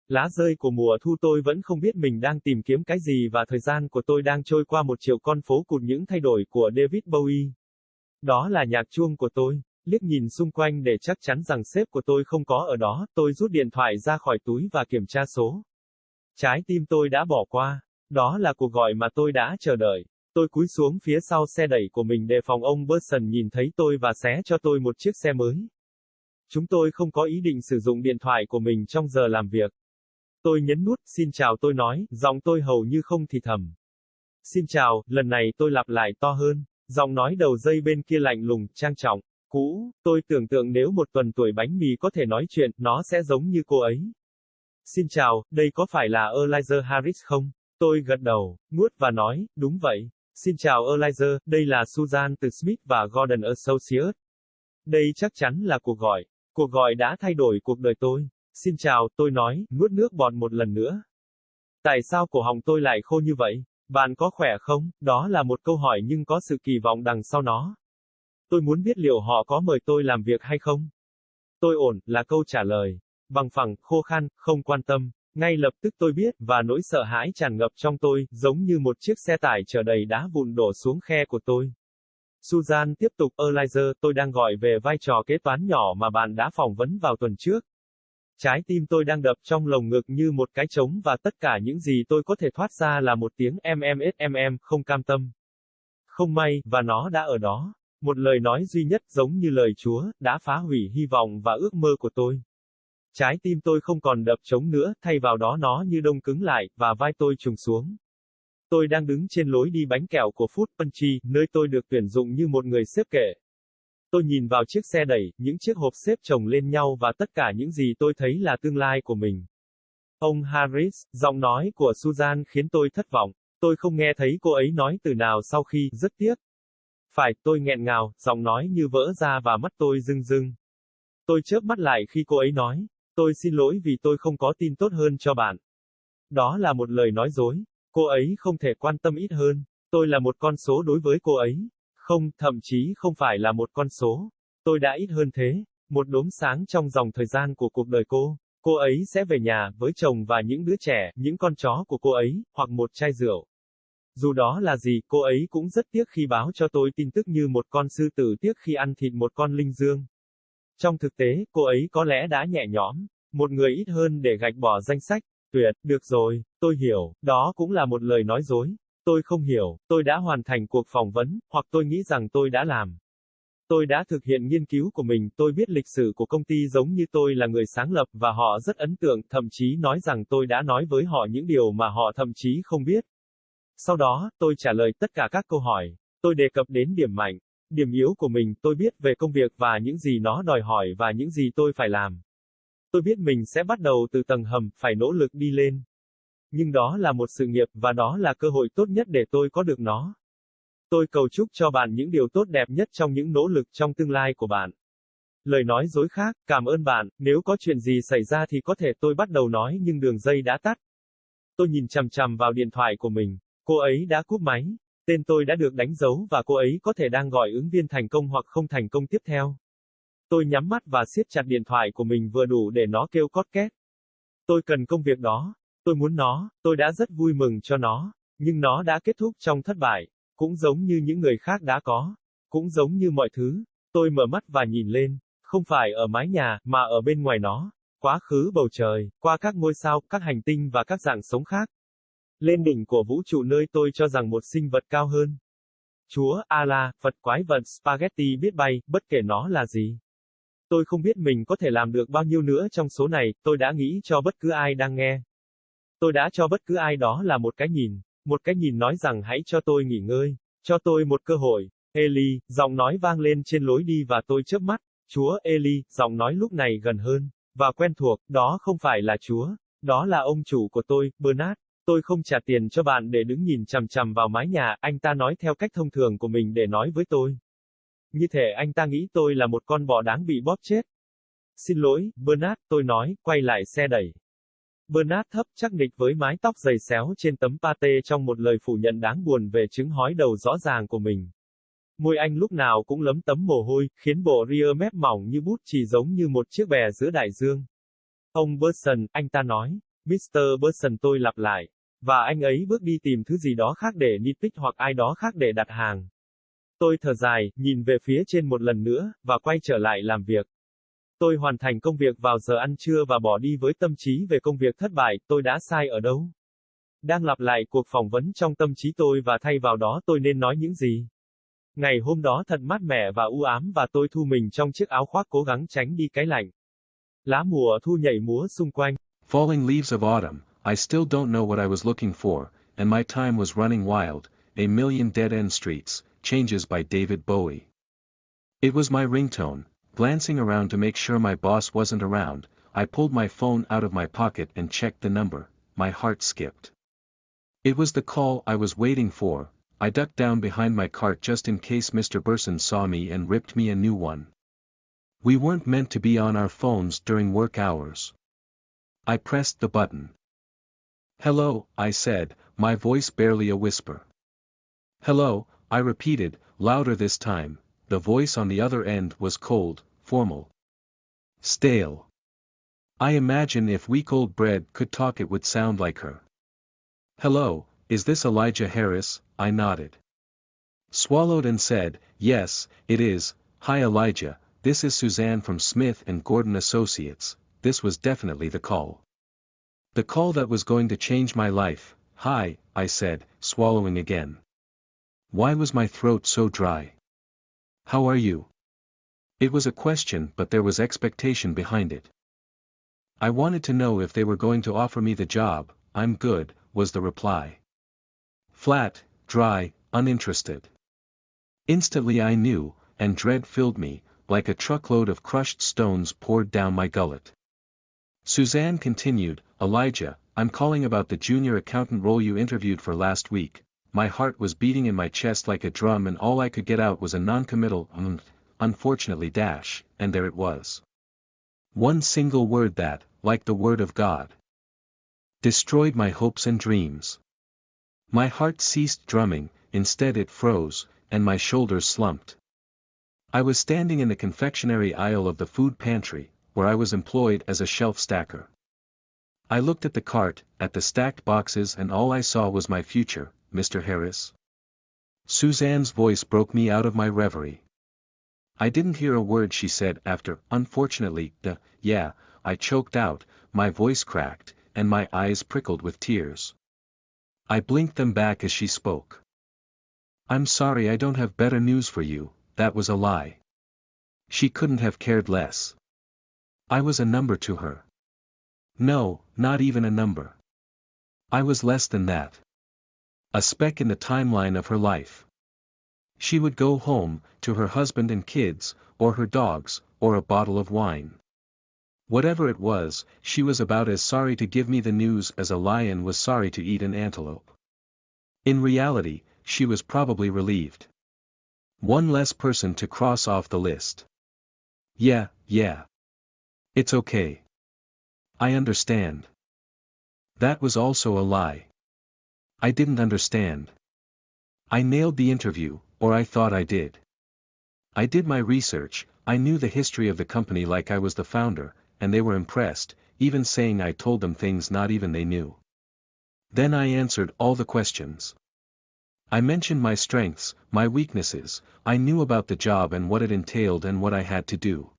Lá rơi của mùa thu tôi vẫn không biết mình đang tìm kiếm cái gì và thời gian của tôi đang trôi qua 1 triệu con phố cụt những thay đổi của David Bowie. Đó là nhạc chuông của tôi. Liếc nhìn xung quanh để chắc chắn rằng sếp của tôi không có ở đó, tôi rút điện thoại ra khỏi túi và kiểm tra số. Trái tim tôi đã bỏ qua. Đó là cuộc gọi mà tôi đã chờ đợi. Tôi cúi xuống phía sau xe đẩy của mình đề phòng ông Burson nhìn thấy tôi và xé cho tôi một chiếc xe mới. Chúng tôi không có ý định sử dụng điện thoại của mình trong giờ làm việc. Tôi nhấn nút, xin chào tôi nói, giọng tôi hầu như không thì thầm. Xin chào, lần này tôi lặp lại to hơn. Giọng nói đầu dây bên kia lạnh lùng, trang trọng, cũ, tôi tưởng tượng nếu một tuần tuổi bánh mì có thể nói chuyện, nó sẽ giống như cô ấy. Xin chào, đây có phải là Elijah Harris không? Tôi gật đầu, nguốt và nói, đúng vậy. Xin chào Elijah, đây là Susan từ Smith và Gordon Associates. Đây chắc chắn là cuộc gọi. Cuộc gọi đã thay đổi cuộc đời tôi. Xin chào, tôi nói, nuốt nước bọt một lần nữa. Tại sao cổ họng tôi lại khô như vậy? Bạn có khỏe không? Đó là một câu hỏi nhưng có sự kỳ vọng đằng sau nó. Tôi muốn biết liệu họ có mời tôi làm việc hay không. Tôi ổn, là câu trả lời. Bằng phẳng, khô khan, không quan tâm. Ngay lập tức tôi biết, và nỗi sợ hãi tràn ngập trong tôi, giống như một chiếc xe tải chở đầy đá vụn đổ xuống khe của tôi. Susan tiếp tục, Elijah, tôi đang gọi về vai trò kế toán nhỏ mà bạn đã phỏng vấn vào tuần trước. Trái tim tôi đang đập trong lồng ngực như một cái trống và tất cả những gì tôi có thể thoát ra là một tiếng không cam tâm. Không may, và nó đã ở đó. Một lời nói duy nhất giống như lời Chúa, đã phá hủy hy vọng và ước mơ của tôi. Trái tim tôi không còn đập trống nữa, thay vào đó nó như đông cứng lại, và vai tôi trùng xuống. Tôi đang đứng trên lối đi bánh kẹo của Food Pantry, nơi tôi được tuyển dụng như một người xếp kệ. Tôi nhìn vào chiếc xe đẩy, những chiếc hộp xếp chồng lên nhau và tất cả những gì tôi thấy là tương lai của mình. Ông Harris, giọng nói của Susan khiến tôi thất vọng. Tôi không nghe thấy cô ấy nói từ nào sau khi, rất tiếc. Phải, tôi nghẹn ngào, giọng nói như vỡ ra và mắt tôi rưng rưng. Tôi chớp mắt lại khi cô ấy nói, tôi xin lỗi vì tôi không có tin tốt hơn cho bạn. Đó là một lời nói dối. Cô ấy không thể quan tâm ít hơn. Tôi là một con số đối với cô ấy. Không, thậm chí không phải là một con số. Tôi đã ít hơn thế. Một đốm sáng trong dòng thời gian của cuộc đời cô. Cô ấy sẽ về nhà, với chồng và những đứa trẻ, những con chó của cô ấy, hoặc một chai rượu. Dù đó là gì, cô ấy cũng rất tiếc khi báo cho tôi tin tức như một con sư tử tiếc khi ăn thịt một con linh dương. Trong thực tế, cô ấy có lẽ đã nhẹ nhõm. Một người ít hơn để gạch bỏ danh sách. Tuyệt, được rồi, tôi hiểu, đó cũng là một lời nói dối. Tôi không hiểu, tôi đã hoàn thành cuộc phỏng vấn, hoặc tôi nghĩ rằng tôi đã làm. Tôi đã thực hiện nghiên cứu của mình, tôi biết lịch sử của công ty giống như tôi là người sáng lập và họ rất ấn tượng, thậm chí nói rằng tôi đã nói với họ những điều mà họ thậm chí không biết. Sau đó, tôi trả lời tất cả các câu hỏi. Tôi đề cập đến điểm mạnh, điểm yếu của mình, tôi biết về công việc và những gì nó đòi hỏi và những gì tôi phải làm. Tôi biết mình sẽ bắt đầu từ tầng hầm, phải nỗ lực đi lên. Nhưng đó là một sự nghiệp, và đó là cơ hội tốt nhất để tôi có được nó. Tôi cầu chúc cho bạn những điều tốt đẹp nhất trong những nỗ lực trong tương lai của bạn. Lời nói dối khác, cảm ơn bạn, nếu có chuyện gì xảy ra thì có thể tôi bắt đầu nói nhưng đường dây đã tắt. Tôi nhìn chằm chằm vào điện thoại của mình. Cô ấy đã cúp máy. Tên tôi đã được đánh dấu và cô ấy có thể đang gọi ứng viên thành công hoặc không thành công tiếp theo. Tôi nhắm mắt và siết chặt điện thoại của mình vừa đủ để nó kêu cót két. Tôi cần công việc đó. Tôi muốn nó, tôi đã rất vui mừng cho nó. Nhưng nó đã kết thúc trong thất bại. Cũng giống như những người khác đã có. Cũng giống như mọi thứ. Tôi mở mắt và nhìn lên. Không phải ở mái nhà, mà ở bên ngoài nó. Quá khứ bầu trời, qua các ngôi sao, các hành tinh và các dạng sống khác. Lên đỉnh của vũ trụ nơi tôi cho rằng một sinh vật cao hơn. Chúa, Allah, Phật, quái vật, spaghetti biết bay, bất kể nó là gì. Tôi không biết mình có thể làm được bao nhiêu nữa trong số này, tôi đã nghĩ cho bất cứ ai đang nghe. Tôi đã cho bất cứ ai đó là một cái nhìn nói rằng hãy cho tôi nghỉ ngơi, cho tôi một cơ hội. Eli, giọng nói vang lên trên lối đi và tôi chớp mắt. Chúa, Eli, giọng nói lúc này gần hơn, và quen thuộc, đó không phải là Chúa, đó là ông chủ của tôi, Bernard. Tôi không trả tiền cho bạn để đứng nhìn chằm chằm vào mái nhà, anh ta nói theo cách thông thường của mình để nói với tôi. Như thể anh ta nghĩ tôi là một con bò đáng bị bóp chết. Xin lỗi, Bernard, tôi nói, quay lại xe đẩy. Bernard thấp chắc nịch với mái tóc dày xéo trên tấm pate trong một lời phủ nhận đáng buồn về trứng hói đầu rõ ràng của mình. Môi anh lúc nào cũng lấm tấm mồ hôi, khiến bộ ria mép mỏng như bút chì giống như một chiếc bè giữa đại dương. Ông Burson, anh ta nói, Mr. Burson, tôi lặp lại. Và anh ấy bước đi tìm thứ gì đó khác để nitpick hoặc ai đó khác để đặt hàng. Tôi thở dài, nhìn về phía trên một lần nữa, và quay trở lại làm việc. Tôi hoàn thành công việc vào giờ ăn trưa và bỏ đi với tâm trí về công việc thất bại, tôi đã sai ở đâu? Đang lặp lại cuộc phỏng vấn trong tâm trí tôi và thay vào đó tôi nên nói những gì? Ngày hôm đó thật mát mẻ và u ám và tôi thu mình trong chiếc áo khoác cố gắng tránh đi cái lạnh. Lá mùa thu nhảy múa xung quanh. Falling leaves of autumn, I still don't know what I was looking for, and my time was running wild, A Million Dead-End Streets, Changes by David Bowie. It was my ringtone. Glancing around to make sure my boss wasn't around, I pulled my phone out of my pocket and checked the number. My heart skipped. It was the call I was waiting for. I ducked down behind my cart just in case Mr. Burson saw me and ripped me a new one. We weren't meant to be on our phones during work hours. I pressed the button. "Hello," I said, my voice barely a whisper. "Hello," I repeated, louder this time. The voice on the other end was cold, formal. Stale. I imagine if week-old bread could talk it would sound like her. "Hello, is this Elijah Harris?" I nodded. Swallowed and said, "Yes, it is. Hi Elijah, this is Suzanne from Smith & Gordon Associates." This was definitely the call. The call that was going to change my life. "Hi," I said, swallowing again. Why was my throat so dry? "How are you?" It was a question but there was expectation behind it. I wanted to know if they were going to offer me the job. "I'm good," was the reply. Flat, dry, uninterested. Instantly I knew, and dread filled me, like a truckload of crushed stones poured down my gullet. Suzanne continued, "Elijah, I'm calling about the junior accountant role you interviewed for last week." My heart was beating in my chest like a drum and all I could get out was a non-committal, unfortunately dash, and there it was. One single word that, like the word of God, destroyed my hopes and dreams. My heart ceased drumming, instead it froze, and my shoulders slumped. I was standing in the confectionery aisle of the food pantry, where I was employed as a shelf stacker. I looked at the cart, at the stacked boxes and all I saw was my future. "Mr. Harris?" Suzanne's voice broke me out of my reverie. I didn't hear a word she said after, "Unfortunately, yeah," I choked out, my voice cracked, and my eyes prickled with tears. I blinked them back as she spoke. "I'm sorry I don't have better news for you." That was a lie. She couldn't have cared less. I was a number to her. No, not even a number. I was less than that. A speck in the timeline of her life. She would go home, to her husband and kids, or her dogs, or a bottle of wine. Whatever it was, she was about as sorry to give me the news as a lion was sorry to eat an antelope. In reality, she was probably relieved. One less person to cross off the list. Yeah. It's okay. I understand. That was also a lie. I didn't understand. I nailed the interview, or I thought I did. I did my research, I knew the history of the company like I was the founder, and they were impressed, even saying I told them things not even they knew. Then I answered all the questions. I mentioned my strengths, my weaknesses, I knew about the job and what it entailed and what I had to do.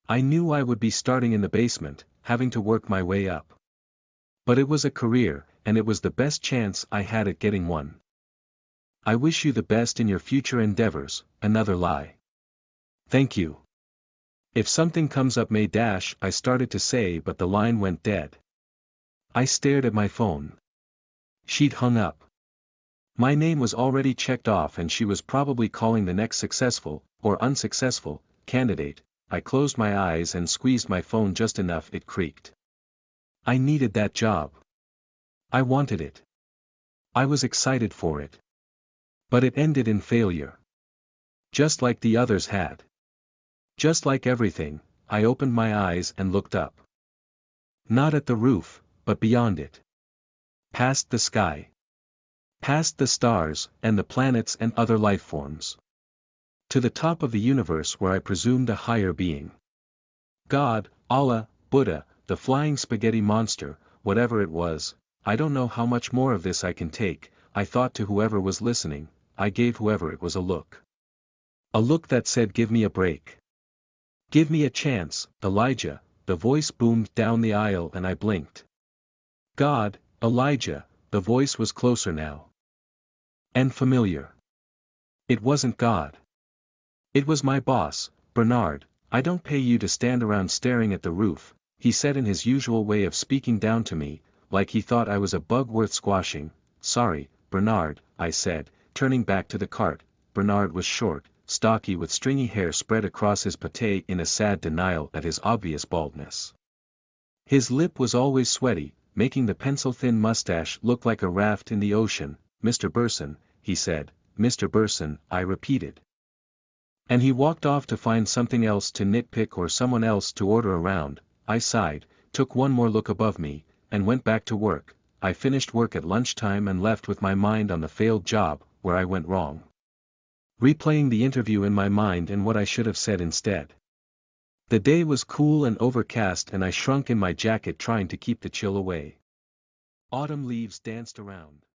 I knew I would be starting in the basement, having to work my way up. But it was a career, and it was the best chance I had at getting one. "I wish you the best in your future endeavors." Another lie. "Thank you. If something comes up may dash," I started to say but the line went dead. I stared at my phone. She'd hung up. My name was already checked off and she was probably calling the next successful, or unsuccessful, candidate. I closed my eyes and squeezed my phone just enough it creaked. I needed that job. I wanted it. I was excited for it. But it ended in failure. Just like the others had. Just like everything, I opened my eyes and looked up. Not at the roof, but beyond it. Past the sky. Past the stars, and the planets and other life forms. To the top of the universe where I presumed a higher being. God, Allah, Buddha, the flying spaghetti monster, whatever it was, I don't know how much more of this I can take, I thought to whoever was listening. I gave whoever it was a look. A look that said give me a break. Give me a chance, Elijah, the voice boomed down the aisle and I blinked. God, Elijah, the voice was closer now. And familiar. It wasn't God. It was my boss, Bernard. I don't pay you to stand around staring at the roof, he said in his usual way of speaking down to me, like he thought I was a bug worth squashing. Sorry, Bernard, I said, turning back to the cart. Bernard was short, stocky with stringy hair spread across his pate in a sad denial at his obvious baldness. His lip was always sweaty, making the pencil-thin mustache look like a raft in the ocean. Mr. Burson, he said. Mr. Burson, I repeated. And he walked off to find something else to nitpick or someone else to order around. I sighed, took one more look above me, and went back to work. I finished work at lunchtime and left with my mind on the failed job, where I went wrong. Replaying the interview in my mind and what I should have said instead. The day was cool and overcast and I shrunk in my jacket trying to keep the chill away. Autumn leaves danced around.